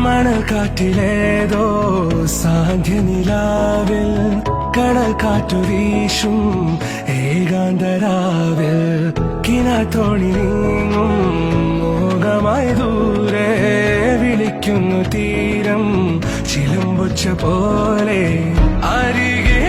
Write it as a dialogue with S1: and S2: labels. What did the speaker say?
S1: മണൽക്കാറ്റിലേതോ സാന്ധ്യനിലാവിൽ കടൽ കാറ്റു വീശും ഏകാന്തരാവിൽ കിനാത്തോണി നീങ്ങും മോഹമായി ദൂരെ വിളിക്കുന്നു തീരം ചിലമ്പൊച്ച പോലെ അരികെ